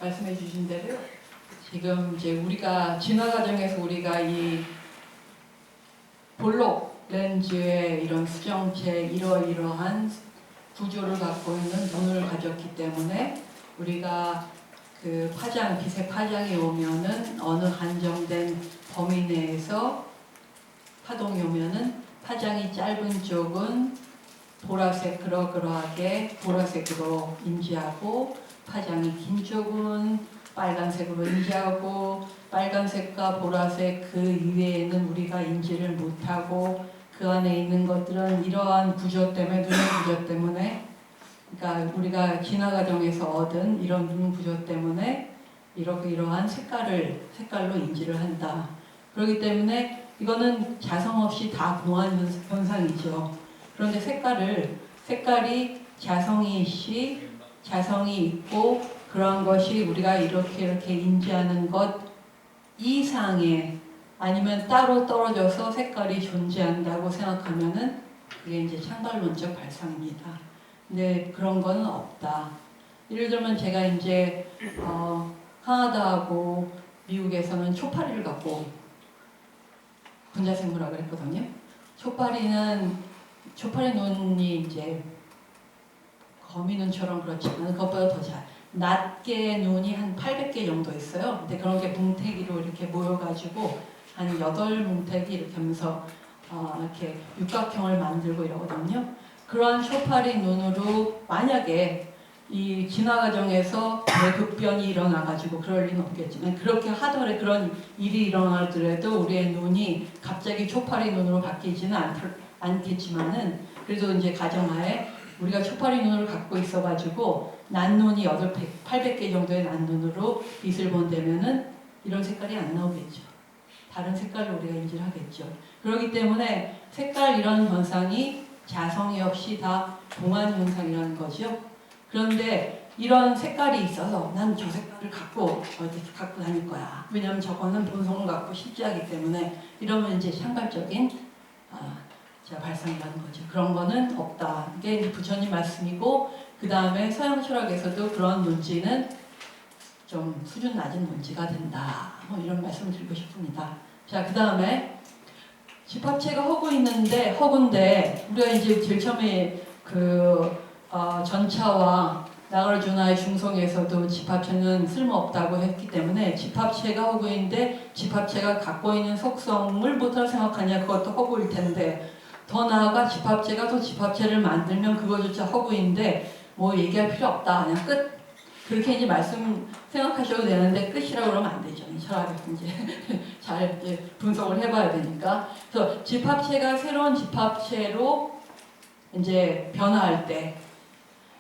말씀해 주신 대로 지금 이제 우리가 진화 과정에서 우리가 이 볼록 렌즈의 이런 수정체 이러이러한 구조를 갖고 있는 눈을 가졌기 때문에 우리가 그 파장, 빛의 파장이 오면은 어느 한정된 범위 내에서 파동이 오면은 파장이 짧은 쪽은 보라색 그러그러하게 보라색으로 인지하고 파장이 긴 쪽은 빨간색으로 인지하고 빨간색과 보라색 그 이외에는 우리가 인지를 못하고 그 안에 있는 것들은 이러한 구조 때문에 눈의 구조 때문에 그러니까 우리가 진화 과정에서 얻은 이런 눈 구조 때문에 이러한 색깔로 인지를 한다. 그렇기 때문에 이거는 자성 없이 다 공한 현상이죠. 그런데 색깔이 자성이 있고 그런 것이 우리가 이렇게 인지하는 것 이상의 아니면 따로 떨어져서 색깔이 존재한다고 생각하면은 그게 이제 창발론적 발상입니다. 근데 그런 거는 없다. 예를 들면 제가 이제 카나다하고 미국에서는 초파리를 갖고 분자생물학을 했거든요. 초파리 눈이 이제 거미 눈처럼 그렇지 않은 그것보다 더 낮게 눈이 한 800개 정도 있어요. 근데 그런 게 뭉태기로 이렇게 모여가지고 한 8뭉태기 이렇게 하면서 이렇게 육각형을 만들고 이러거든요. 그런 초파리 눈으로 만약에 이 진화 과정에서 대급변이 일어나가지고 그럴 리는 없겠지만 그렇게 하더라도 그런 일이 일어나더라도 우리의 눈이 갑자기 초파리 눈으로 바뀌지는 않겠지만은 그래도 이제 가정하에 우리가 초파리 눈을 갖고 있어가지고 난눈이 800개 정도의 난눈으로 빛을 본다면은 이런 색깔이 안 나오겠죠. 다른 색깔로 우리가 인지를 하겠죠. 그렇기 때문에 색깔 이런 현상이 자성이 없이 다 동한 현상이라는 거죠. 그런데 이런 색깔이 있어서 난 저 색깔을 갖고 다닐 거야. 왜냐하면 저거는 본성을 갖고 실제하기 때문에 이러면 이제 상발적인 발상이라는 거죠. 그런 거는 없다. 이게 이제 부처님 말씀이고 그 다음에 서양 철학에서도 그런 논지는 좀 수준 낮은 논지가 된다. 뭐 이런 말씀을 드리고 싶습니다. 자, 그 다음에 집합체가 허구인데 우리가 이제 제일 처음에 전차와 나가르주나의 중성에서도 집합체는 쓸모없다고 했기 때문에 집합체가 허구인데 집합체가 갖고 있는 속성을 못하라 생각하냐 그것도 허구일 텐데 더 나아가 집합체가 또 집합체를 만들면 그거조차 허구인데 뭐 얘기할 필요 없다 그냥 끝 그렇게 이제 말씀 생각하셔도 되는데 끝이라고 그러면 안 되죠. 철학에서 이제 잘 이제 분석을 해봐야 되니까 그래서 집합체가 새로운 집합체로 이제 변화할 때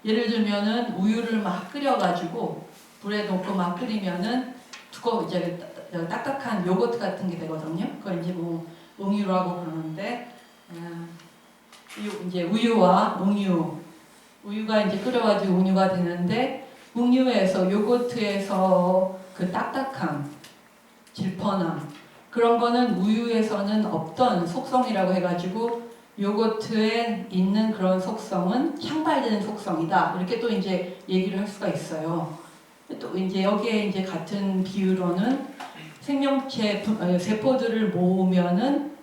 예를 들면은 우유를 막 끓여가지고 불에 놓고 막 끓이면은 이제 딱딱한 요거트 같은 게 되거든요. 그걸 이제 뭐 웅유라고 부르는데 이제 우유와 우유가 이제 끓여가지고 웅유가 되는데 웅유에서 요거트에서 그 딱딱함, 질펀함 그런 거는 우유에서는 없던 속성이라고 해가지고 요거트에 있는 그런 속성은 창발되는 속성이다. 이렇게 또 이제 얘기를 할 수가 있어요. 또 이제 여기에 이제 같은 비유로는 생명체 세포들을 모으면은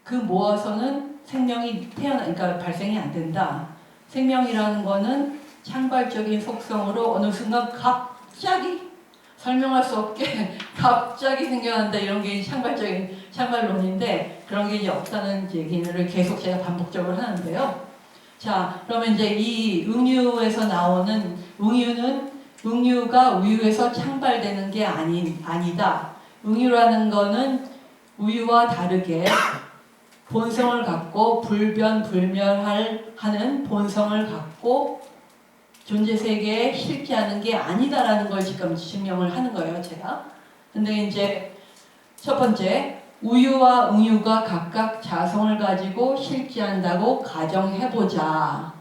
그 모아서는 생명이 그러니까 발생이 안 된다. 생명이라는 거는 창발적인 속성으로 어느 순간 갑자기 설명할 수 없게 갑자기 생겨난다 이런 게 창발론인데 그런 게 이제 없다는 얘기를 계속 제가 반복적으로 하는데요. 자, 그러면 이제 이 웅유에서 나오는 웅유가 우유에서 창발되는 게 아니다. 웅유라는 거는 우유와 다르게 본성을 갖고 불변불멸하는 본성을 갖고 존재 세계에 실제하는 게 아니다라는 걸 지금 증명을 하는 거예요, 제가. 근데 이제 첫 번째, 우유와 웅유가 각각 자성을 가지고 실제한다고 가정해보자.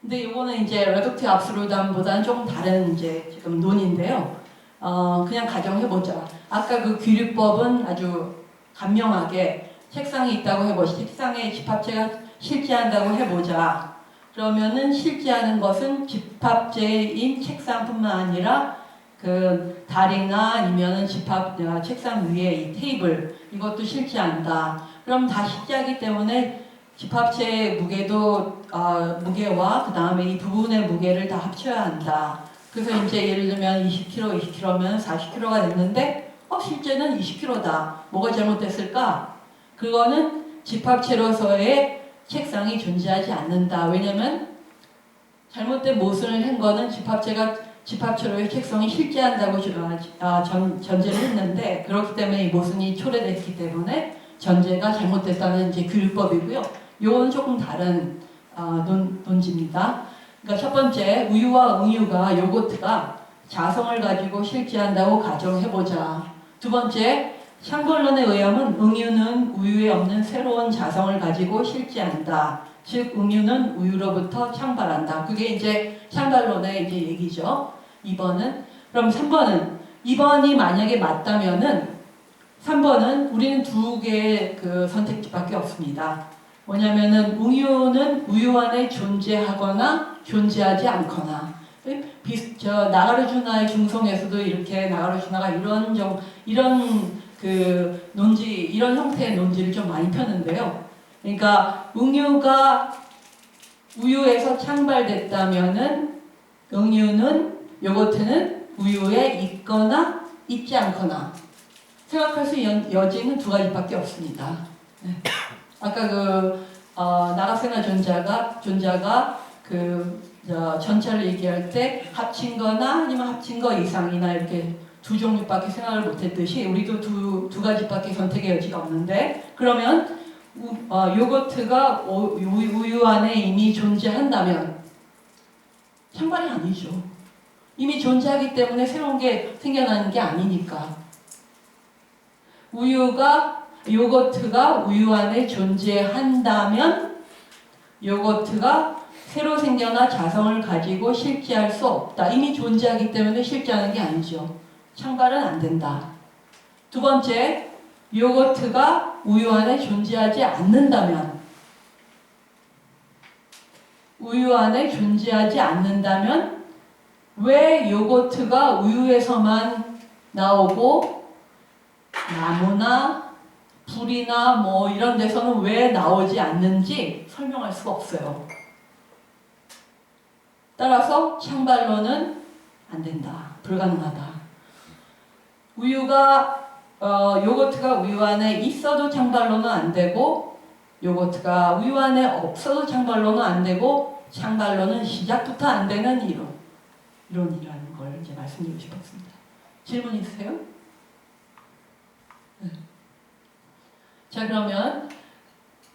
근데 이거는 이제 레덕트 압스루담보다는 조금 다른 이제 지금 논인데요. 그냥 가정해보자. 아까 그 귀류법은 아주 간명하게 책상이 있다고 해보자. 책상에 집합체가 실제한다고 해보자. 그러면은 실제하는 것은 집합재인 책상뿐만 아니라 그 다리나 아니면은 책상 위에 이 테이블 이것도 실제한다. 그럼 다 실제하기 때문에 집합체의 무게도 무게와 그 다음에 이 부분의 무게를 다 합쳐야 한다. 그래서 이제 예를 들면 20kg, 20kg면 40kg가 됐는데 실제는 20kg다. 뭐가 잘못됐을까? 그거는 집합체로서의 책상이 존재하지 않는다. 왜냐면 잘못된 모순을 한 거는 집합체로의 책상이 실제한다고 전제를 했는데 그렇기 때문에 이 모순이 초래됐기 때문에 전제가 잘못됐다는 이제 교육법이고요. 요건 조금 다른 논지입니다. 그러니까 첫 번째 우유와 응유가 요거트가 자성을 가지고 실제한다고 가정해보자. 두 번째 샹벌론에 의하면 응유는 우유에 없는 새로운 자성을 가지고 실제한다. 즉 응유는 우유로부터 창발한다. 그게 이제 샹벌론의 이제 얘기죠. 2번은 그럼 3번은 2번이 만약에 맞다면은 3번은 우리는 두 개의 그 선택지밖에 없습니다. 뭐냐면은 응유는 우유 안에 존재하거나 존재하지 않거나 나가르주나의 중성에서도 이렇게 나가르주나가 이런 그 논지 이런 형태의 논지를 좀 많이 폈는데요. 그러니까 응유가 우유에서 창발됐다면은 응유는 요거트는 우유에 있거나 있지 않거나 생각할 수 있는 여지는 두 가지밖에 없습니다. 네. 아까 그 나가세나 존자가 전체를 얘기할 때 합친 거나 아니면 합친 거 이상이나 이렇게 두 종류밖에 생각을 못했듯이 우리도 두 가지밖에 선택의 여지가 없는데 그러면 요거트가 우유 안에 이미 존재한다면 창발이 아니죠. 이미 존재하기 때문에 새로운 게 생겨나는 게 아니니까. 요거트가 우유 안에 존재한다면 요거트가 새로 생겨나 자성을 가지고 실제할 수 없다. 이미 존재하기 때문에 실제하는 게 아니죠. 창발은 안 된다. 두 번째, 요거트가 우유 안에 존재하지 않는다면 왜 요거트가 우유에서만 나오고 나무나 불이나 뭐 이런 데서는 왜 나오지 않는지 설명할 수가 없어요. 따라서 창발론은 안 된다. 불가능하다. 요거트가 우유 안에 있어도 창발론은 안 되고 요거트가 우유 안에 없어도 창발론은 안 되고 창발론은 시작부터 안 되는 이론이라는 걸 이제 말씀드리고 싶었습니다. 질문 있으세요? 네. 자 그러면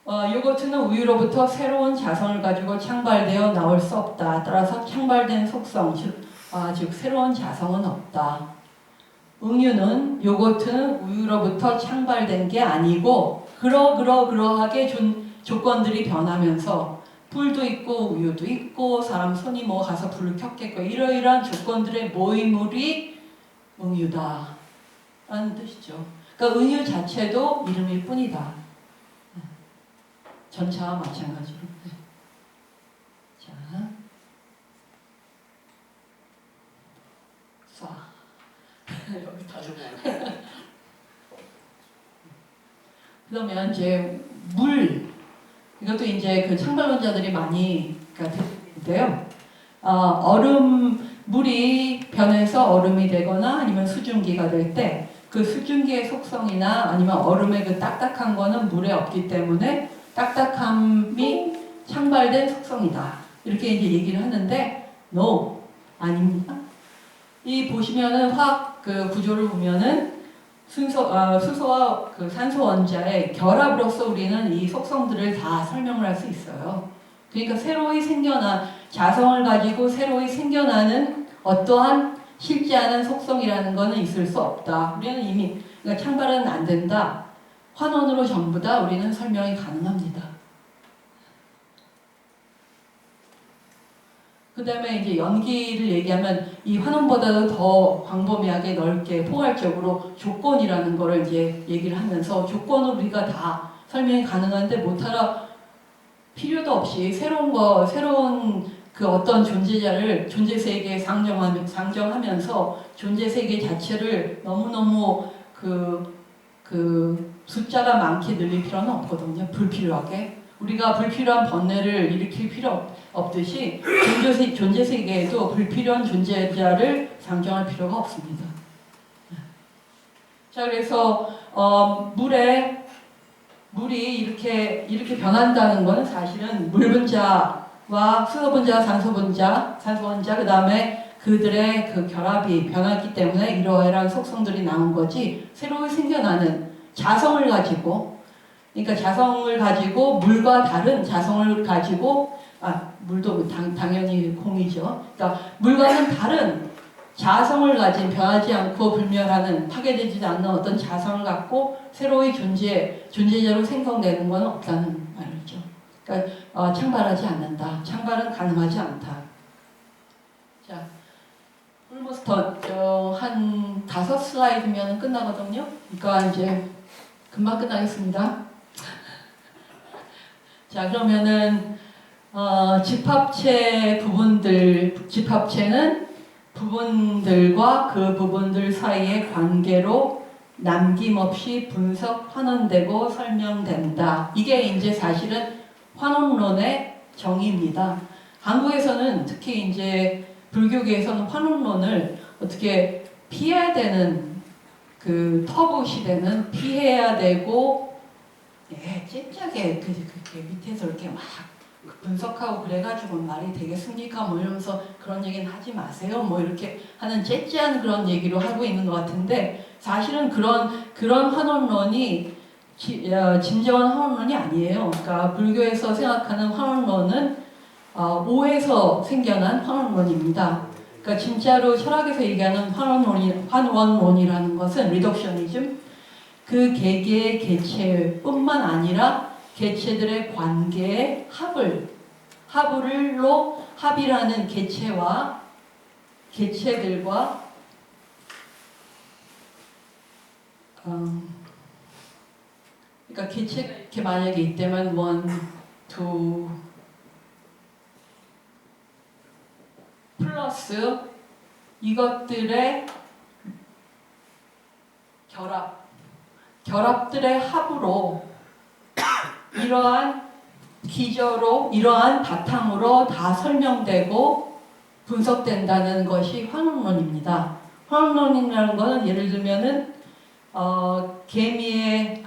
요거트는 우유로부터 새로운 자성을 가지고 창발되어 나올 수 없다. 따라서 창발된 속성, 즉 새로운 자성은 없다. 응유는 요거트는 우유로부터 창발된 게 아니고 그러하게 조건들이 변하면서 불도 있고 우유도 있고 사람 손이 뭐 가서 불을 켰겠고 이러이러한 조건들의 모이물이 응유다 라는 뜻이죠. 그러니까 응유 자체도 이름일 뿐이다. 전차와 마찬가지로. 자, 쏴. 여기 다 그러면 이제 이것도 이제 그 창발론자들이 많이 듣는데요. 물이 변해서 얼음이 되거나 아니면 수증기가 될 때 그 수증기의 속성이나 아니면 얼음의 그 딱딱한 거는 물에 없기 때문에 딱딱함이 창발된 속성이다. 이렇게 이제 얘기를 하는데 no 아닙니다. 이 보시면은 화학 그 구조를 보면은 수소와 그 산소 원자의 결합으로서 우리는 이 속성들을 다 설명을 할 수 있어요. 그러니까 자성을 가지고 새로이 생겨나는 어떠한 실제하는 속성이라는 것은 있을 수 없다. 우리는 이미 그러니까 창발은 안 된다. 환원으로 전부 다 우리는 설명이 가능합니다. 그 다음에 이제 연기를 얘기하면 이 환원보다도 더 광범위하게 넓게 포괄적으로 조건이라는 거를 이제 얘기를 하면서 조건을 우리가 다 설명이 가능한데 못하라 필요도 없이 새로운 그 어떤 존재 세계에 상정하면서 존재 세계 자체를 너무너무 그 숫자가 많게 늘릴 필요는 없거든요. 불필요하게. 우리가 불필요한 번뇌를 일으킬 필요 없듯이 존재 세계에도 불필요한 존재자를 상정할 필요가 없습니다. 자, 그래서 물이 이렇게 변한다는 건 사실은 물 분자와 수소 분자, 산소 분자, 그 다음에 그들의 그 결합이 변했기 때문에 이러한 속성들이 나온 거지, 새로 생겨나는 자성을 가지고, 그러니까 자성을 가지고 물과 다른 자성을 가지고, 물도 당연히 공이죠. 그러니까 물과는 다른 자성을 가진, 변하지 않고 불멸하는, 파괴되지 않는 어떤 자성을 갖고 새로이 존재자로 생성되는 건 없다는 말이죠. 그러니까 창발하지 않는다. 창발은 가능하지 않다. 자, almost 한 5슬라이드면 끝나거든요. 그러니까 이제 금방 끝나겠습니다. 자, 그러면은 집합체는 부분들과 그 부분들 사이의 관계로 남김없이 분석, 환원되고 설명된다. 이게 이제 사실은 환원론의 정의입니다. 한국에서는 특히 이제 불교계에서는 환원론을 어떻게 피해야 되는, 그 터부 시대는 피해야 되고, 찐짜게 그렇게 밑에서 이렇게 막 분석하고 그래가지고 말이 되겠습니까? 뭐 이러면서 그런 얘기는 하지 마세요. 뭐 이렇게 하는 째째한 그런 얘기로 하고 있는 것 같은데, 사실은 그런 환원론이 진정한 환원론이 아니에요. 그러니까 불교에서 생각하는 환원론은 오에서 생겨난 환원론입니다. 그러니까 진짜로 철학에서 얘기하는 환원론이라는 것은 리덕셔니즘, 그 개개의 개체뿐만 아니라 개체들의 관계의 합이라는 개체와 개체들과 그러니까 개체가 이렇게 만약에 있다면 1, 2 플러스 이것들의 결합들의 합으로 이러한 기저로, 이러한 바탕으로 다 설명되고 분석된다는 것이 환원론입니다. 환원론이라는 것은 예를 들면은 개미의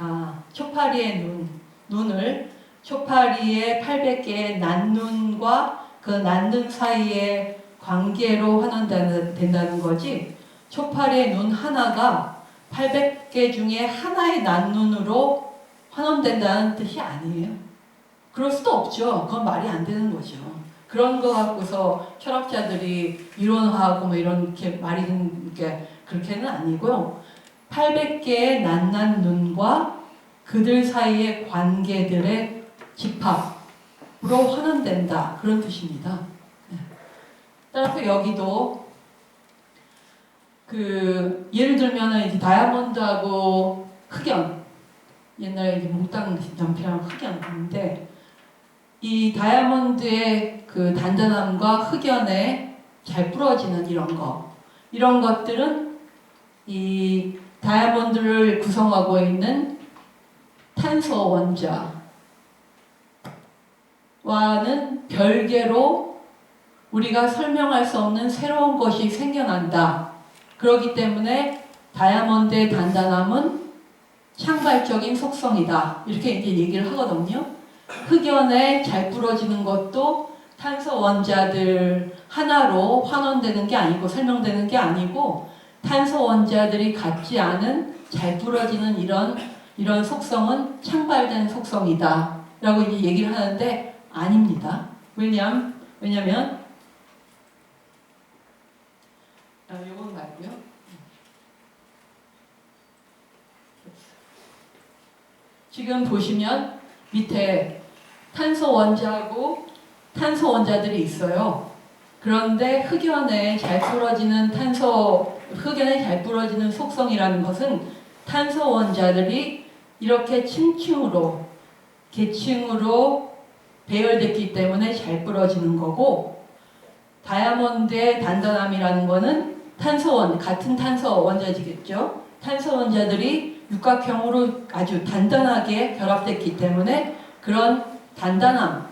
초파리의 눈을 초파리의 800개의 난눈과 그 난눈 사이의 관계로 환원된다는 거지, 초파리의 눈 하나가 800개 중에 하나의 난눈으로 환원된다는 뜻이 아니에요. 그럴 수도 없죠. 그건 말이 안 되는 거죠. 그런 거 갖고서 철학자들이 이론하고 뭐 이렇게 말이 되는 게 그렇게는 아니고요. 800개의 낱낱 눈과 그들 사이의 관계들의 집합으로 환원된다. 그런 뜻입니다. 따라서 여기도 예를 들면은 이제 다이아몬드하고 흑연, 옛날에 이제 몽땅 연필하고 흑연인데, 이 다이아몬드의 그 단단함과 흑연의 잘 부러지는 이런 것들은 이 다이아몬드를 구성하고 있는 탄소 원자와는 별개로 우리가 설명할 수 없는 새로운 것이 생겨난다. 그렇기 때문에 다이아몬드의 단단함은 창발적인 속성이다. 이렇게 이제 얘기를 하거든요. 흑연에 잘 부러지는 것도 탄소 원자들 하나로 환원되는 게 아니고, 설명되는 게 아니고, 탄소 원자들이 같지 않은 잘 부러지는 이런 속성은 창발된 속성이다. 라고 이제 얘기를 하는데 아닙니다. 왜냐면 요건 말고요. 지금 보시면 밑에 탄소 원자하고 탄소 원자들이 있어요. 그런데 흑연에 잘 부러지는 속성이라는 것은 탄소 원자들이 이렇게 층층으로, 계층으로 배열됐기 때문에 잘 부러지는 거고, 다이아몬드의 단단함이라는 거는 같은 탄소 원자지겠죠. 탄소 원자들이 육각형으로 아주 단단하게 결합됐기 때문에 그런 단단함이라는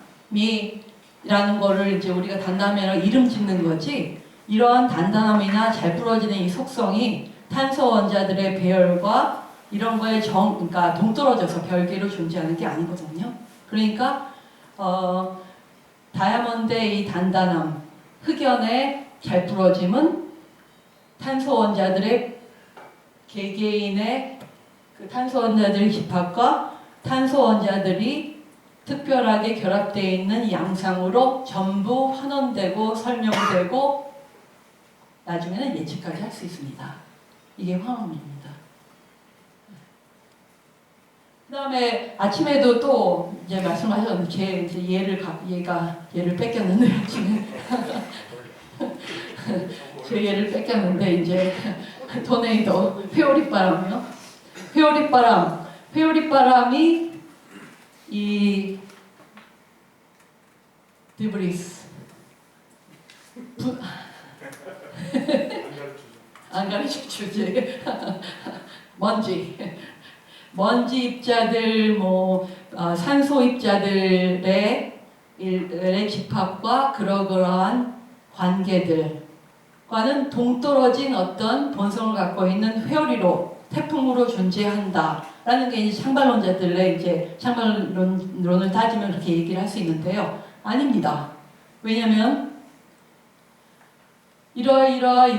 거를 이제 우리가 단단함이라고 이름 짓는 거지, 이러한 단단함이나 잘 부러지는 이 속성이 탄소 원자들의 배열과 이런 거에 그러니까 동떨어져서 별개로 존재하는 게 아니거든요. 그러니까 다이아몬드의 이 단단함, 흑연의 잘 부러짐은 탄소 원자들의 개개인의 그 탄소 원자들의 집합과 탄소 원자들이 특별하게 결합되어 있는 양상으로 전부 환원되고 설명되고 나중에는 예측까지 할 수 있습니다. 이게 화학입니다. 그 다음에 아침에도 또 이제 말씀하셨는데 이제 얘를 뺏겼는데 아침에 제 얘를 뺏겼는데 이제 토네이도 회오리바람이요. 회오리바람이 이 디브리스 안 가르쳐주죠. 먼지 입자들, 산소 입자들의 집합과 그러한 관계들과는 동떨어진 어떤 본성을 갖고 있는 회오리로, 태풍으로 존재한다라는 게 이제 창발론자들의 이제 창발론을 따지면 그렇게 얘기를 할 수 있는데요. 아닙니다. 왜냐하면 이러하게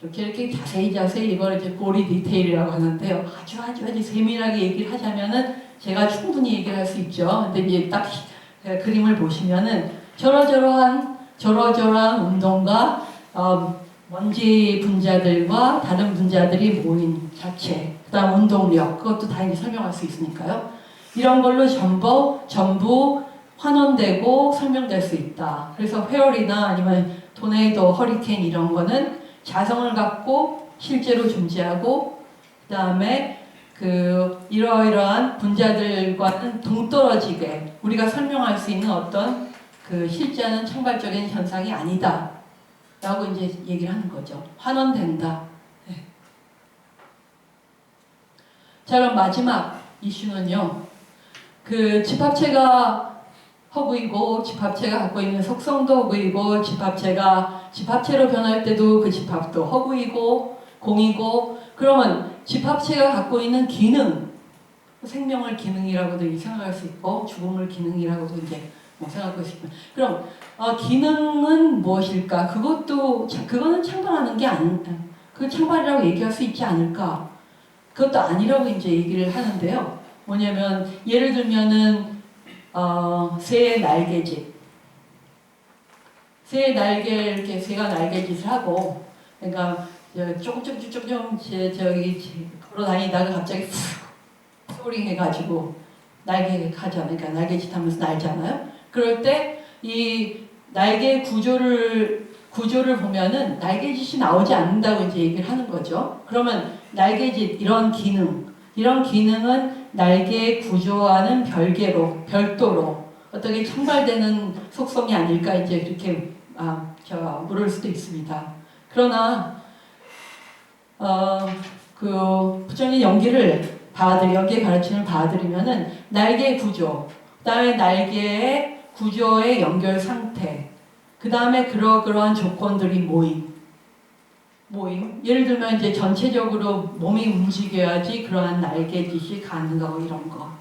이렇게 자세히 이걸 이제 고리 디테일이라고 하는데요. 아주 세밀하게 얘기를 하자면은 제가 충분히 얘기를 할 수 있죠. 근데 이제 딱 그림을 보시면은 저러저러한 운동과 먼지 분자들과 다른 분자들이 모인 자체, 그다음 운동력, 그것도 다 이제 설명할 수 있으니까요. 이런 걸로 전부 환원되고 설명될 수 있다. 그래서 회오리나 아니면 토네이도, 허리케인 이런 거는 자성을 갖고 실제로 존재하고, 그 다음에 이러이러한 분자들과는 동떨어지게 우리가 설명할 수 있는 어떤 실제는 창발적인 현상이 아니다 라고 이제 얘기를 하는 거죠. 환원된다. 네. 자, 그럼 마지막 이슈는요, 집합체가 허구이고 집합체가 갖고 있는 속성도 허구이고 집합체로 변할 때도 그 집합도 허구이고 공이고, 그러면 집합체가 갖고 있는 기능, 생명을 기능이라고도 생각할 수 있고 죽음을 기능이라고도 이제 생각할 수 있고, 그럼 기능은 무엇일까? 그거는 창발하는 게 그 창발이라고 얘기할 수 있지 않을까? 그것도 아니라고 이제 얘기를 하는데요. 뭐냐면 예를 들면은 새의 날개짓. 새의 날개, 이렇게 새가 날개짓을 하고, 그러니까 조금 걸어 다니다가 갑자기 소리 해가지고 날개 가잖아요. 그러니까 날개짓 하면서 날잖아요. 그럴 때 이 날개 구조를 보면은 날개짓이 나오지 않는다고 이제 얘기를 하는 거죠. 그러면 날개짓, 이런 기능은 날개의 구조와는 별도로 어떻게 창발되는 속성이 아닐까 이제 그렇게 물을 수도 있습니다. 그러나 부정의 연기의 가르침을 받아들이면은 날개의 구조, 그다음에 날개의 구조의 연결 상태, 그다음에 그러한 조건들이 모임. 예를 들면 이제 전체적으로 몸이 움직여야지 그러한 날개짓이 가능하고 이런 거.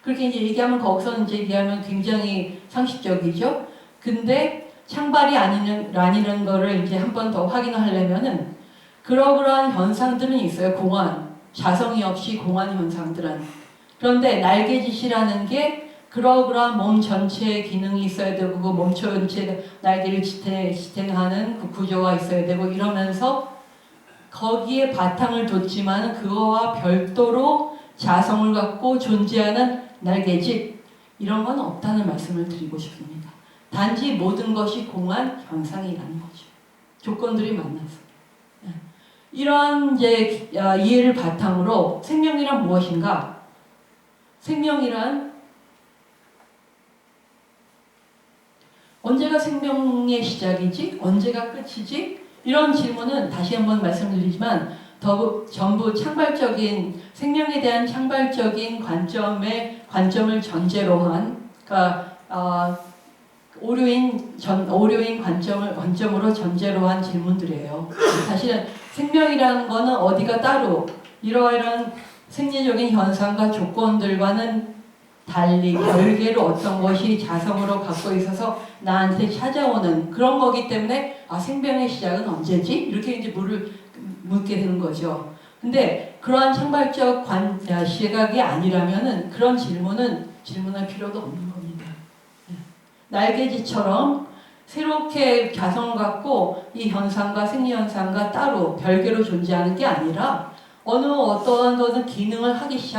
그렇게 이제 얘기하면 거기서 이제 얘기하면 굉장히 상식적이죠. 근데 창발이 아니라는 거를 이제 한 번 더 확인하려면은 그러한 현상들은 있어요. 자성이 없이 공한 현상들은. 그런데 날개짓이라는 게 그러한 몸 전체의 기능이 있어야 되고, 그 몸 전체 날개를 지탱하는 그 구조가 있어야 되고 이러면서 거기에 바탕을 뒀지만 그거와 별도로 자성을 갖고 존재하는 날개짓, 이런 건 없다는 말씀을 드리고 싶습니다. 단지 모든 것이 공한 현상이라는 거죠. 조건들이 만나서. 이러한 이제 이해를 바탕으로 생명이란 무엇인가? 생명이란 언제가 생명의 시작이지? 언제가 끝이지? 이런 질문은 다시 한번 말씀드리지만 전부 창발적인 생명에 대한 창발적인 관점을 전제로 한 그러니까 오류인 관점으로 전제로 한 질문들이에요. 사실은 생명이라는 거는 어디가 따로 이러이러한 생리적인 현상과 조건들과는 달리 별개로 어떤 것이 자성으로 갖고 있어서 나한테 찾아오는 그런 거기 때문에 생명의 시작은 언제지? 이렇게 이제 묻게 되는 거죠. 근데 그러한 창발적 시각이 아니라면은 그런 질문할 필요도 없는 겁니다. 날개짓처럼 새롭게 자성을 갖고 이 현상과 생리현상과 따로 별개로 존재하는 게 아니라 어떠한 것은 기능을 하기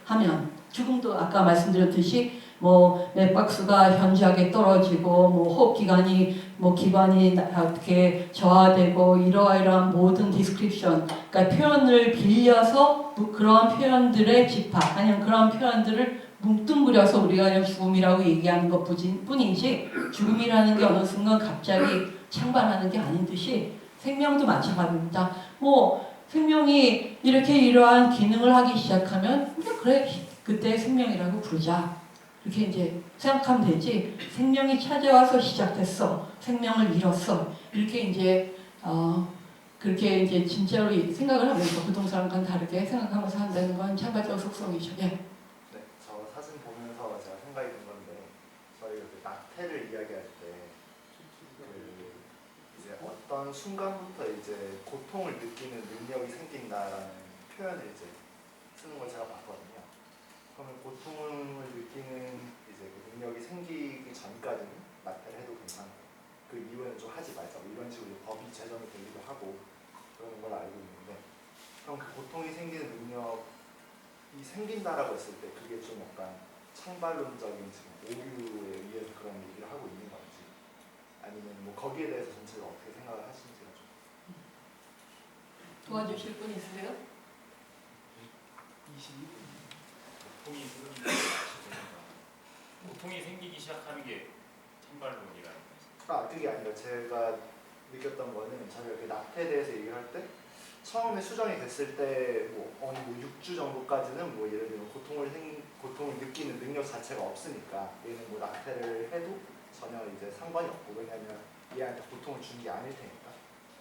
하면 죽음도 아까 말씀드렸듯이 맥박수가 현저하게 떨어지고 호흡기관이 기관이 어떻게 저하되고 이러이러한 모든 디스크립션 그러니까 표현을 빌려서 그러한 표현들의 집합 아니면 그러한 표현들을 뭉뚱그려서 우리가 그냥 죽음이라고 얘기하는 것 뿐이지 죽음이라는 게 어느 순간 갑자기 창발하는 게 아닌 듯이 생명도 마찬가지입니다. 생명이 이렇게 이러한 기능을 하기 시작하면 그래 그때 생명이라고 부르자 이렇게 이제 생각하면 되지 생명이 찾아와서 시작됐어 생명을 잃었어 이렇게 이제 그렇게 이제 진짜로 생각을 하면서 보통 사람과는 다르게 생각하면서 한다는 건 창발적 속성이죠. 예. 네, 저 사진 보면서 제가 생각이 든 건데 저희가 그 낙태를 이야기할 때 이제 어떤 순간부터 이제 고통을 느끼는 능력이 생긴다라는 표현을 이제 쓰는 걸 제가 봤거든요. 그러면 고통을 느끼는 이제 그 능력이 생기기 전까지는 낙태를 해도 괜찮고 그 이후에는 좀 하지 말자 이런 식으로 법이 제정이 되기도 하고 그런 걸 알고 있는데 그럼 그 고통이 생기는 능력이 생긴다라고 했을 때 그게 좀 약간 창발론적인 지금 오류에 의해서 그런 얘기를 하고 있는 건지 아니면 거기에 대해서 전체적으로 어떻게 생각을 하시는지가 좀 도와주실 분 있으세요? 22분. 고통이 생기기 시작하는 게 창발론이라는 거죠. 그게 아니라 제가 느꼈던 거는 저희가 그 낙태에 대해서 얘기를 할 때 처음에 수정이 됐을 때 6주 정도까지는 예를 들면 고통을 느끼는 능력 자체가 없으니까 얘는 낙태를 해도 전혀 이제 상관이 없고 왜냐하면 얘한테 고통을 주는 게 아닐 테니까.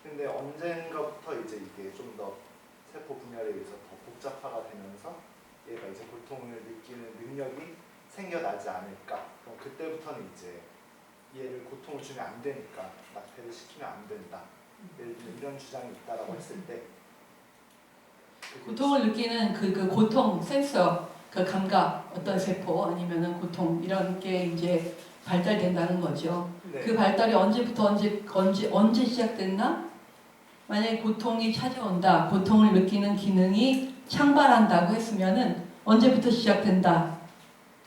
근데 언젠가부터 이제 이게 좀 더 세포 분열에 의해서 더 복잡화가 되면서 얘가 이제 고통을 느끼는 능력이 생겨나지 않을까. 그럼 그때부터는 이제 얘를 고통을 주면 안 되니까 낙태를 시키면 안 된다. 예를 들면 이런 주장이 있다라고 했을 때 고통을 느끼는 그 고통 센서 그 감각 어떤 세포 아니면은 고통 이런 게 이제 발달된다는 거죠. 네. 그 발달이 언제부터 언제 시작됐나? 만약에 고통이 찾아온다, 고통을 느끼는 기능이 창발한다고 했으면은 언제부터 시작된다.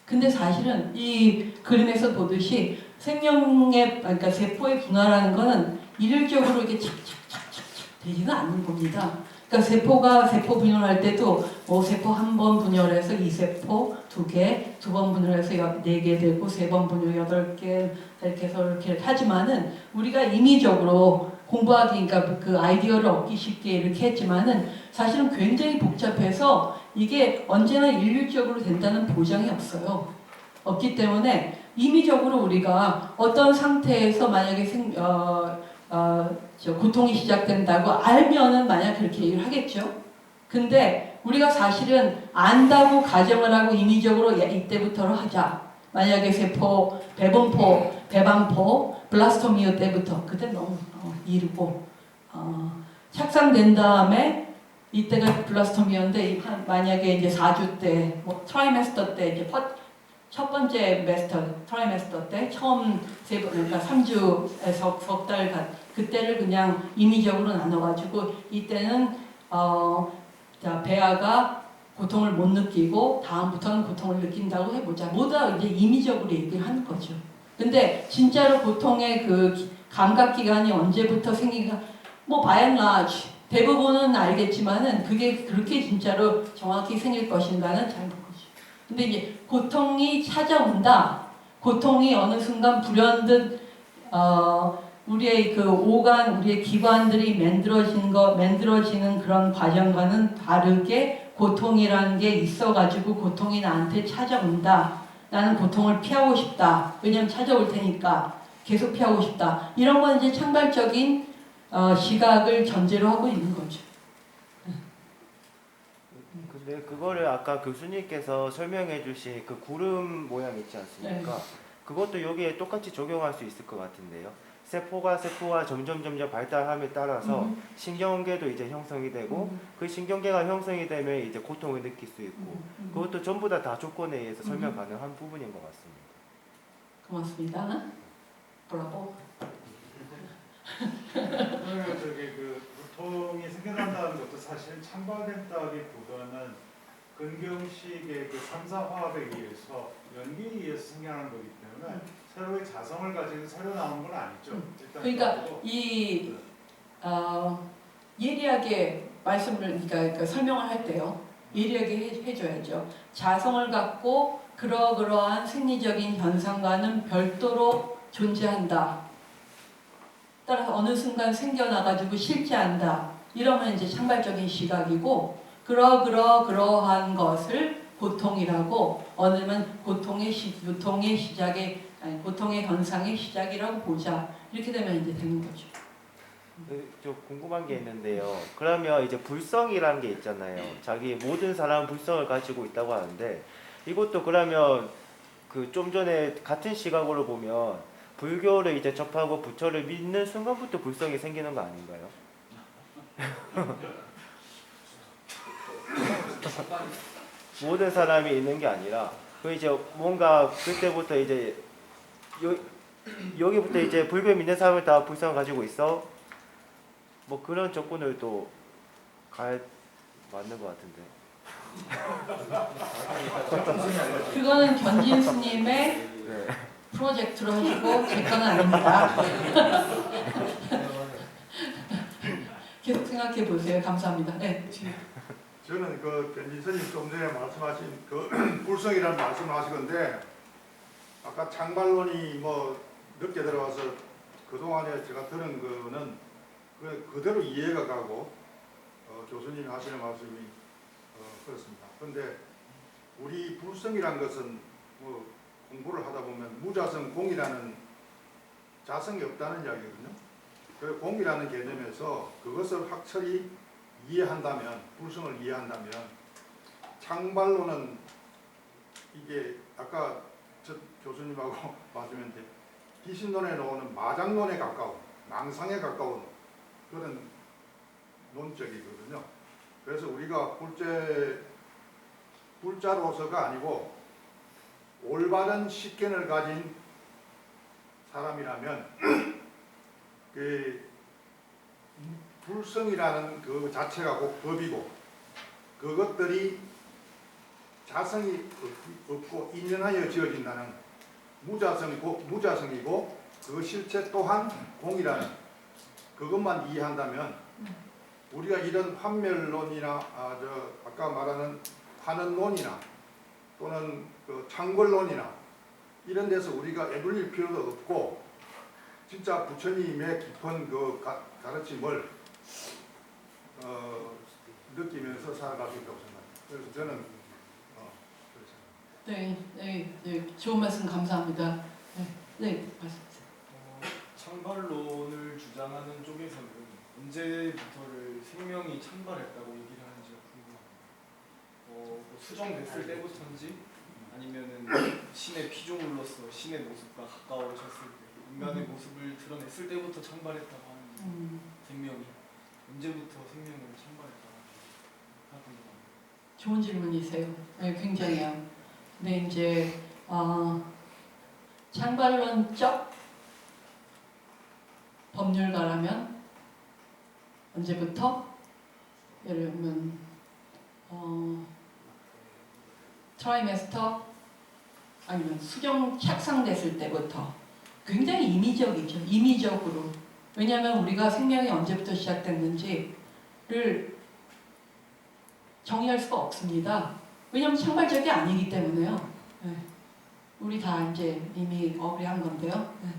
근데 사실은 이 그림에서 보듯이 그러니까 세포의 분화라는 거는 일률적으로 이렇게 착착착착착 되지는 않는 겁니다. 그러니까 세포 분열할 때도 세포 한 번 분열해서 2세포 2개, 2번 분열해서 4개 되고 3번 분열 8개 이렇게 해서 이렇게 하지만은 우리가 임의적으로 공부하기 그러니까 그 아이디어를 얻기 쉽게 이렇게 했지만은 사실은 굉장히 복잡해서 이게 언제나 일률적으로 된다는 보장이 없어요. 없기 때문에 임의적으로 우리가 어떤 상태에서 만약에 고통이 시작된다고 알면은 만약 그렇게 얘기를 하겠죠. 근데 우리가 사실은 안다고 가정을 하고 임의적으로 이때부터로 하자. 만약에 세포, 배반포, 블라스토미어 때부터 그때 너무 이르고 착상된 다음에 이때가 블라스토미어인데 만약에 이제 4주 때, 트라이메스터 때 이제 첫 번째 트라이메스터 때 처음 그러니까 3주에서 석 달 그때를 그냥 임의적으로 나눠가지고 이때는 배아가 고통을 못 느끼고 다음부터는 고통을 느낀다고 해보자. 모두 이제 임의적으로 얘기를 하는 거죠. 근데 진짜로 고통의 그 감각 기간이 언제부터 생기가 by and large 대부분은 알겠지만은 그게 그렇게 진짜로 정확히 생길 것인가는 잘 모르죠. 근데 이제 고통이 찾아온다. 고통이 어느 순간 불현듯 우리의 그 오간, 우리의 기관들이 만들어지는 그런 과정과는 다르게 고통이라는 게 있어가지고 고통이 나한테 찾아온다. 나는 고통을 피하고 싶다. 왜냐면 찾아올 테니까 계속 피하고 싶다. 이런 건 이제 창발적인 시각을 전제로 하고 있는 거죠. 근데 그거를 아까 교수님께서 설명해 주신 그 구름 모양 있지 않습니까? 네. 그것도 여기에 똑같이 적용할 수 있을 것 같은데요. 세포가 점점 발달함에 따라서 신경계도 이제 형성이 되고 그 신경계가 형성이 되면 이제 고통을 느낄 수 있고 그것도 전부 다 조건에 의해서 설명 가능한 부분인 것 같습니다. 고맙습니다. 브라보. 그러면 저기 그 고통이 생겨난다는 것도 사실 창발됐다기보다는 근경식의 그 3사 화합에 의해서 연기에 의해서 생겨나는 거기 때문에 새로의 자성을 가지고 새로 나온 건 아니죠. 일단 그러니까 그것도 이 예리하게 말씀을 그러니까 설명을 할 때요. 예리하게 해줘야죠. 자성을 갖고 그러한 생리적인 현상과는 별도로 존재한다. 따라서 어느 순간 생겨나가지고 실제한다. 이러면 이제 창발적인 시각이고 그러한 것을 고통이라고 어느면 고통의 시작의 아니 고통의 현상의 시작이라고 보자. 이렇게 되면 이제 되는 거죠. 저 궁금한 게 있는데요. 그러면 이제 불성이라는 게 있잖아요. 자기 모든 사람은 불성을 가지고 있다고 하는데 이것도 그러면 그 좀 전에 같은 시각으로 보면 불교를 이제 접하고 부처를 믿는 순간부터 불성이 생기는 거 아닌가요? 모든 사람이 있는 게 아니라 그 이제 뭔가 그때부터 이제 여기부터 이제 불교 믿는 사람을 다 불성을 가지고 있어. 뭐 그런 조건을 또 맞는 것 같은데. 그거는 견진 스님의 네. 프로젝트로 하시고 제 건 아닙니다. 계속 생각해 보세요. 감사합니다. 네. 저는 그 변진선님 좀 전에 말씀하신 그 불성이라는 말씀을 하시건데 아까 창발론이 뭐 늦게 들어와서 그동안에 제가 들은 거는 그대로 이해가 가고 교수님이 하시는 말씀이 그렇습니다. 그런데 우리 불성이란 것은 뭐 공부를 하다 보면 무자성 공이라는 자성이 없다는 이야기거든요. 그 공이라는 개념에서 그것을 확철히 이해한다면, 불성을 이해한다면 창발론은 이게 아까 저 교수님하고 맞으면 기신론에 나오는 마장론에 가까운, 망상에 가까운 그런 논적이거든요. 그래서 우리가 불자로서가 아니고 올바른 식견을 가진 사람이라면 그 불성이라는 그 자체가 곧 법이고 그것들이 자성이 없고 인연하여 지어진다는 무자성이고 그 실체 또한 공이라는 그것만 이해한다면 우리가 이런 환멸론이나 아까 말하는 환원론이나 또는 그 창궐론이나 이런 데서 우리가 애둘릴 필요도 없고 진짜 부처님의 깊은 그 가르침을 느끼면서 살아갈 수 있다고 생각합니다. 그래서 저는 네, 좋은 말씀 감사합니다. 네, 말씀하세요. 창발론을 주장하는 쪽에서는 언제부터를 생명이 창발했다고 얘기를 하는지가 궁금합니다. 뭐 수정됐을 때부터인지 아니면은 신의 피조물로서 신의 모습과 가까워졌을 때 인간의 모습을 드러냈을 때부터 창발했다고 하는지 생명이 언제부터 생명을 창발했다고 하는지 좋은 질문이세요. 네, 굉장히요. 근데 이제 창발론적 법률가라면 언제부터? 예를 들면 트라이메스터 아니면 수정 착상됐을 때부터 굉장히 임의적이죠. 임의적으로. 왜냐하면 우리가 생명이 언제부터 시작됐는지를 정의할 수가 없습니다. 왜냐하면 창발적이 아니기 때문에요. 네. 우리 다 이제 이미 어그리한 건데요. 네.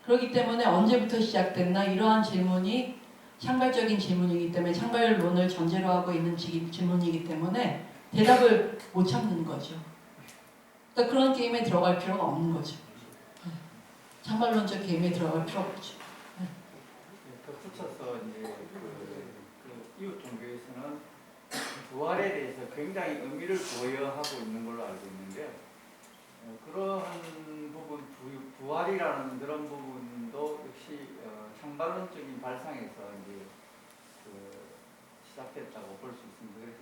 그렇기 때문에 언제부터 시작됐나 이러한 질문이 창발적인 질문이기 때문에 창발론을 전제로 하고 있는 질문이기 때문에 대답을 못 찾는 거죠. 그러니까 그런 게임에 들어갈 필요가 없는 거죠. 네. 창발론적 게임에 들어갈 필요 없죠. 네. 덧붙여서 이제 그 이웃 종교에서는 부활에 대해서 굉장히 의미를 부여하고 있는 걸로 알고 있는데요. 그러한 부분, 부활이라는 그런 부분도 역시 창발론적인 발상에서 이제 시작됐다고 볼 수 있습니다. 그래서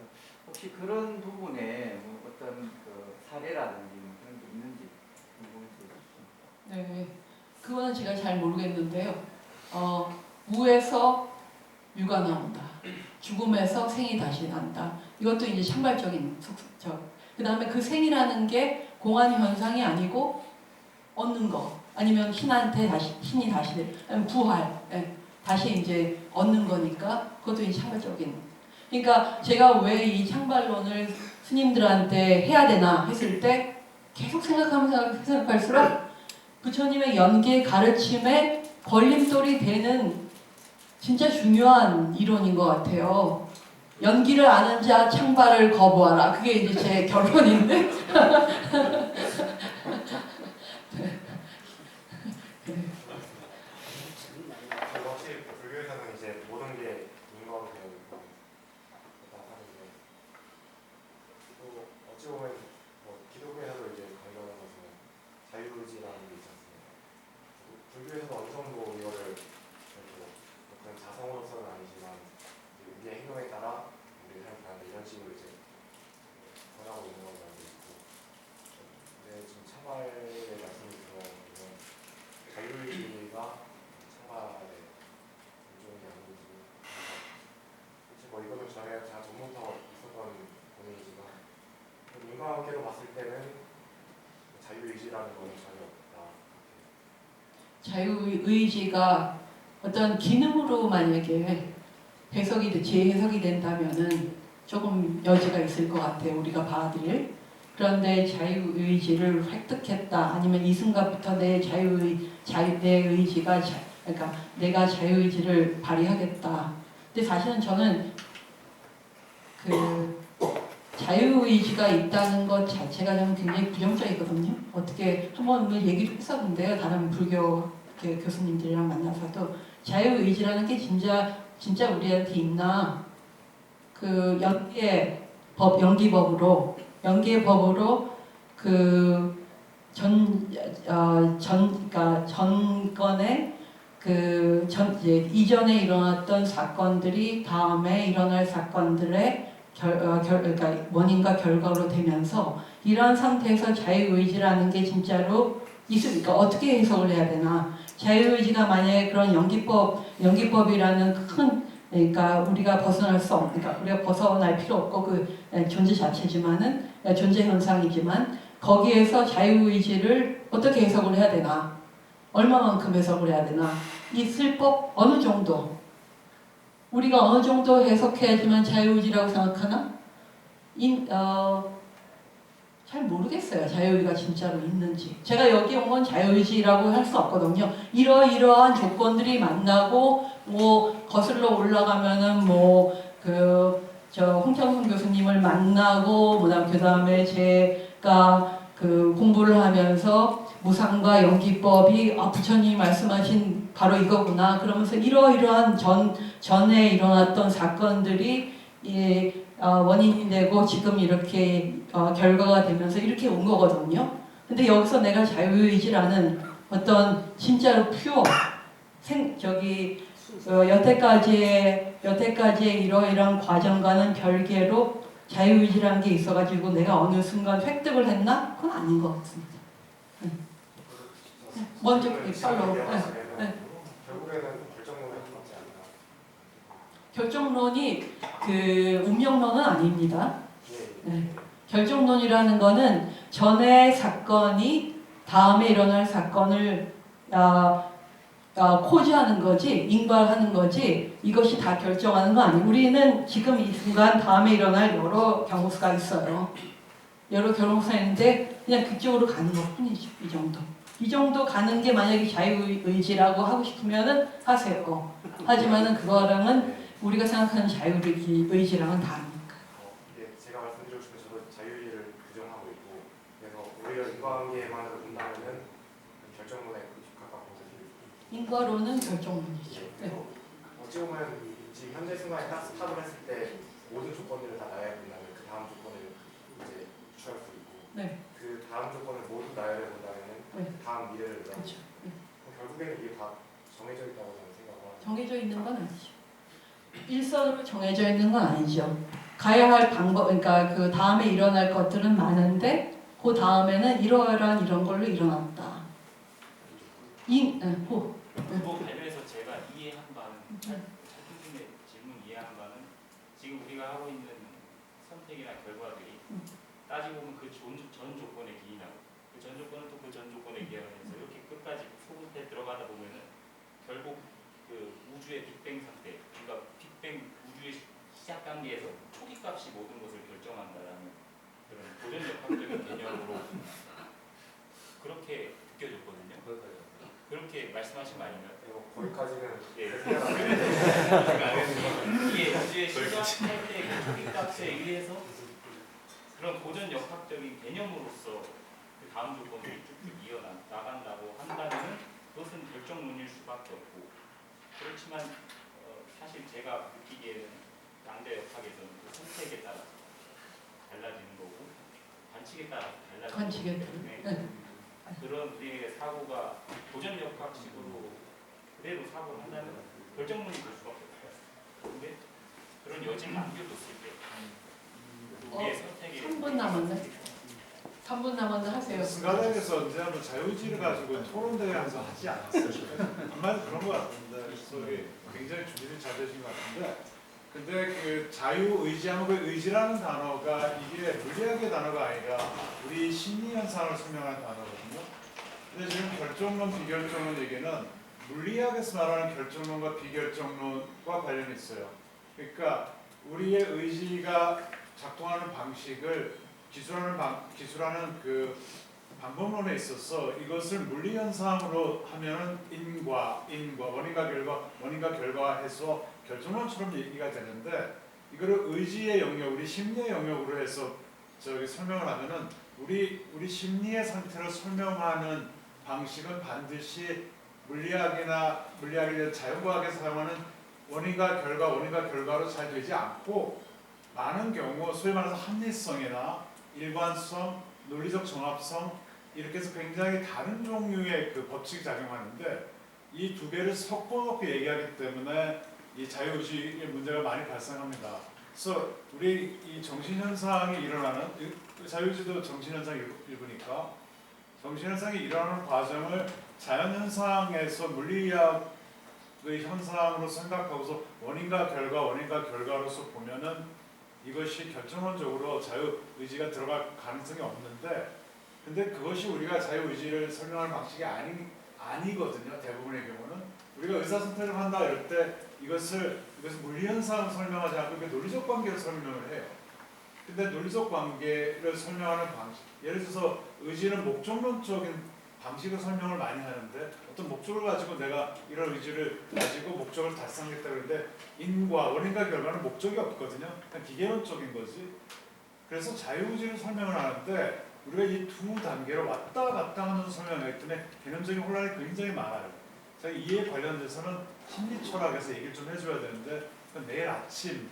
혹시 그런 부분에 뭐 어떤 그 사례라든지 뭐 그런 게 있는지 궁금해서. 네, 그거는 제가 잘 모르겠는데요. 무에서 유가 나온다. 죽음에서 생이 다시 난다. 이것도 이제 창발적인 그 다음에 그 생이라는 게 공한 현상이 아니고 얻는 거. 아니면 신이 다시 부활. 예, 다시 이제 얻는 거니까 그것도 이제 창발적인. 그러니까 제가 왜 이 창발론을 스님들한테 해야 되나 했을 때 계속 생각할수록 부처님의 연계 가르침에 걸림돌이 되는 진짜 중요한 이론인 것 같아요. 연기를 아는 자 창발을 거부하라. 그게 이제 제 결론인데. 확실히 불교에서는 이제 모든 게 인과로 되어 있고 하는데 또 어찌 보면 뭐 기독교에서도 이제 강조하는 것은 자유의지라는 게 있지 않습니까? 불교에서도 어느 정도 이거를 그런 자성으로서는 아니지만 우리의 행동에 따라 우리의 삶을 가는데 이런 식으로 이제 전하고 있는 걸로 알고 있고 근데 지금 창발의 말씀을 들어보면 자유의지가 창발의 일종이 아닌지 사실 뭐 이거는 전에 제가 전부터 있었던 고민이지만 인과관계로 봤을 때는 자유의지라는 건 전혀 없다. 자유의지가 어떤 기능으로 만약에 재해석이 된다면은 조금 여지가 있을 것 같아요. 우리가 받아들일. 그런데 자유의지를 획득했다. 아니면 이 순간부터 내 의지가 그러니까 내가 자유의지를 발휘하겠다. 근데 사실은 저는 그 자유의지가 있다는 것 자체가 저는 굉장히 부정적이거든요. 어떻게 한번 얘기를 했었는데요. 다른 불교 교수님들이랑 만나서도 자유의지라는 게 진짜 우리한테 있나? 그 연기법으로 그 그러니까 전건에 이전에 일어났던 사건들이 다음에 일어날 사건들의 그러니까 원인과 결과로 되면서 이러한 상태에서 자유의지라는 게 진짜로 있으니까 어떻게 해석을 해야 되나? 자유의지가 만약에 그런 연기법이라는 큰 그러니까 우리가 벗어날 필요 없고 그 존재 자체지만은 존재 현상이지만 거기에서 자유의지를 어떻게 해석을 해야 되나? 얼마만큼 해석을 해야 되나? 있을 법 어느 정도? 우리가 어느 정도 해석해야지만 자유의지라고 생각하나? 잘 모르겠어요. 자유의지가 진짜로 있는지. 제가 여기 온 건 자유의지라고 할 수 없거든요. 이러이러한 조건들이 만나고 뭐 거슬러 올라가면은 홍창순 교수님을 만나고 그다음에 제가 그 공부를 하면서 무상과 연기법이 부처님이 말씀하신 바로 이거구나. 그러면서 이러이러한 전에 일어났던 사건들이 원인이 되고 지금 이렇게 결과가 되면서 이렇게 온 거거든요. 근데 여기서 내가 자유의지라는 어떤 진짜로 퓨어 여태까지의 이러이러한 과정과는 별개로 자유의지라는 게 있어가지고 내가 어느 순간 획득을 했나? 그건 아닌 것 같습니다. 먼저 팔로. 결국에는 결정론에 맞지 않나? 결정론이 그 운명론은 아닙니다. 네. 결정론이라는 거는 전에 사건이 다음에 일어날 사건을 코지하는 거지, 인과하는 거지, 이것이 다 결정하는 거 아니에요. 우리는 지금 이 순간 다음에 일어날 여러 경우수가 있어요. 여러 결혼사인데 그냥 그쪽으로 가는 것뿐이죠. 이 정도. 이 정도 가는 게 만약에 자유의지라고 하고 싶으면은 하세요. 하지만은 그거랑은 우리가 생각하는 자유의지랑은 다르니까. 제가 말씀드리고 싶은 저도 자유의지를 규정하고 있고 그래서 오히려 인과관계만으로 본다면은 결정론에 가깝고 인과론은 결정론이죠. 네. 어찌 보면 지금 현재 순간에 스탑을 했을 때 모든 조건들을 다 나열해 본다면 그 다음 조건을 이제 추출할 수 있고 네. 그 다음 조건을 모두 나열해 본다면은 네. 다음 미래를 그렇죠. 네. 결국에는 이게 다 정해져 있다고 저는 생각을 합니다. 정해져 있는 건 아니죠. 일선으로 정해져 있는 건 아니죠. 가야 할 방법, 그러니까 그 다음에 일어날 것들은 많은데 그 다음에는 이러한 이런 걸로 일어났다. 그거 관련해서 제가 이해한 바는 차준님의 질문 이해한 바는 지금 우리가 하고 있는 선택이나 결과들이 따지고 보면 그 전 조건에 기인하고 그 전 조건은 또 그 전 조건에 기인하면서 이렇게 끝까지 소급해 들어가다 보면은 결국 그 우주의 빅뱅 상태, 그러니까 빅뱅 우주의 시작 단계에서 초기값이 모든 것을 결정한다라는 그런 고전역학적인 개념으로 그렇게 느껴졌거든요. 그렇게 말씀하신 거 아닌가요? 거기까지는 예. 이게 우주의 시작할 때 그 초기값에 의해서 그런 고전 역학적인 개념으로서 그 다음 조건들이 쭉쭉 이어나간다고 한다면 그것은 결정론일 수밖에 없고 그렇지만 사실 제가 느끼기에는 양자 역학에서는 그 선택에 따라 달라지는 거고 관측에 따라 달라지는 관측에 거기 따라. 때문에 네. 그런 우리의 사고가 고전 역학식으로 그대로 사고를 한다면 결정론이 될 수밖에 없어요. 근데 그런 여지를 남겨뒀을 때 우리의 선택에 3분 남았네. 3분 남았는데 하세요. 스가닥에서 언제 한번 자유의지를 가지고 토론대회 하면서 하지 않았어요. 아마 그런 것 같은데 그래서 이게 굉장히 준비를 잘 되신 것 같은데 근데 그 자유의지하면 그 의지라는 단어가 이게 물리학의 단어가 아니라 우리 심리 현상을 설명하는 단어거든요. 근데 지금 결정론, 비결정론 얘기는 물리학에서 말하는 결정론과 비결정론과 관련이 있어요. 그러니까 우리의 의지가 작동하는 방식을 기술하는 그 방법론에 있어서 이것을 물리 현상으로 하면은 인과 원인과 결과해서 결정론처럼 얘기가 되는데 이거를 의지의 영역, 우리 심리의 영역으로 해서 설명을 하면은 우리 심리의 상태를 설명하는 방식은 반드시 물리학이나 자연과학에 사용하는 원인과 결과로 잘 되지 않고 많은 경우 소위 말해서 합리성이나 일관성, 논리적 정합성 이렇게 해서 굉장히 다른 종류의 그 법칙이 작용하는데 이 두 개를 섞어놓고 얘기하기 때문에 이 자유의지의 문제가 많이 발생합니다. 그래서 우리 이 정신현상이 일어나는 자유의지도 정신현상 일부니까 정신현상이 일어나는 과정을 자연현상에서 물리학의 현상으로 생각하고서 원인과 결과로서 보면은 이것이 결정론적으로 자유의지가 들어갈 가능성이 없는데 근데 그것이 우리가 자유의지를 설명하는 방식이 아니거든요. 대부분의 경우는 우리가 의사선택을 한다 이럴 때 이것을 물리현상을 설명하지 않고 논리적 관계를 설명을 해요. 근데 논리적 관계를 설명하는 방식 예를 들어서 의지는 목적론적인 방식을 설명을 많이 하는데 어떤 목적을 가지고 내가 이런 의지를 가지고 목적을 달성했다 그러는데 원인과 결과는 목적이 없거든요. 그냥 기계론적인 거지. 그래서 자유의지를 설명을 하는데 우리가 이 두 단계로 왔다 갔다 하는 설명을 했기 때문에 개념적인 혼란이 굉장히 많아요. 제가 이에 관련돼서는 심리철학에서 얘기를 좀 해줘야 되는데 내일 아침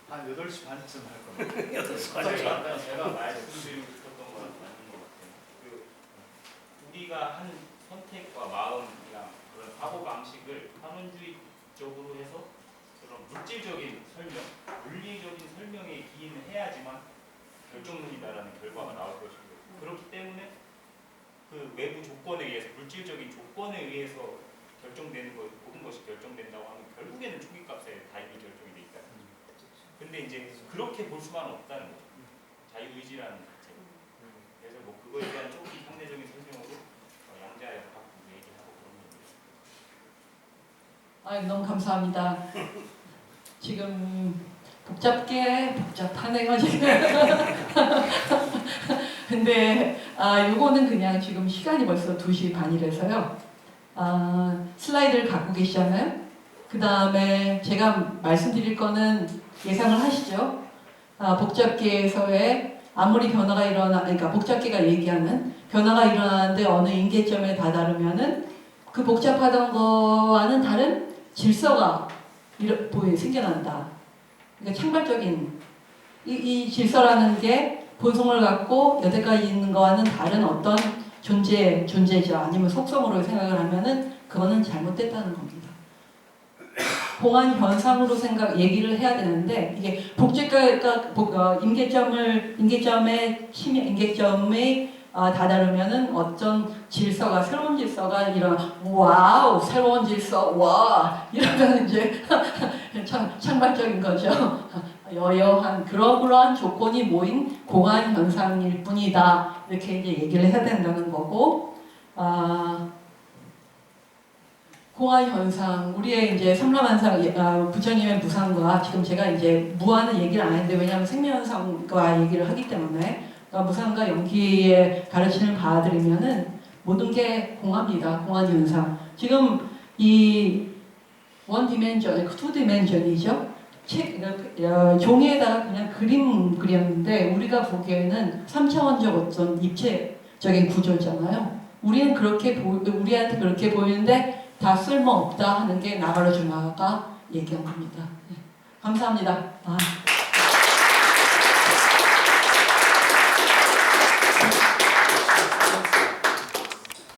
한 8시 반쯤 할 겁니다. 제가 말씀드리고 싶었던 거랑 맞는 것 같아요. 우리가 한 선택과 마음이나 그런 사고 방식을 학문주의적으로 해서 그런 물질적인 설명, 물리적인 설명에 기인을 해야지만 결정론이다라는 결과가 나올 것이고 그렇기 때문에 그 외부 조건에 의해서 물질적인 조건에 의해서 결정되는 것 모든 것이 결정된다고 하면 결국에는 초기값에 다입이 결정이 돼 있다. 근데 이제 그렇게 볼 수만 없다는 거죠. 자유의지라는 자체가. 그래서 뭐 그거에 대한 조금 상대적인 설명으로 양자역 갖고 얘기하고 그런 겁니다. 너무 감사합니다. 지금 복잡하네요 지금. 근데 요거는 그냥 지금 시간이 벌써 2시 반이라서요. 슬라이드를 갖고 계시잖아요. 그 다음에 제가 말씀드릴 거는 예상을 하시죠. 복잡계에서의 아무리 변화가 그러니까 복잡계가 얘기하는 변화가 일어나는데 어느 임계점에 다다르면은 그 복잡하던 거와는 다른 질서가 생겨난다. 그러니까 창발적인 이 질서라는 게 본성을 갖고 여태까지 있는 거와는 다른 어떤 존재죠. 아니면 속성으로 생각을 하면은 그거는 잘못됐다는 겁니다. 공안 현상으로 얘기를 해야 되는데 이게 복잡가 임계점에 다다르면은 어떤 질서가 새로운 질서가 와우 새로운 질서 와 이러면 이제 창발적인 거죠. 여여한 그러한 조건이 모인 공안 현상일 뿐이다 이렇게 이제 얘기를 해야 된다는 거고. 공안 현상, 우리의 이제 삼라만상, 부처님의 무상과 지금 제가 이제 무한은 얘기를 안 했는데 왜냐하면 생명현상과 얘기를 하기 때문에 무상과 연기에 가르치는 바들이면은 모든 게 공합니다. 공안 현상. 지금 이 원 디멘전, 투 디멘전이죠. 종이에다가 그냥 그림 그렸는데 우리가 보기에는 3차원적 어떤 입체적인 구조잖아요. 우리한테 그렇게 보이는데 다 쓸모없다 하는 게 나가르주나가 얘기한 겁니다. 감사합니다.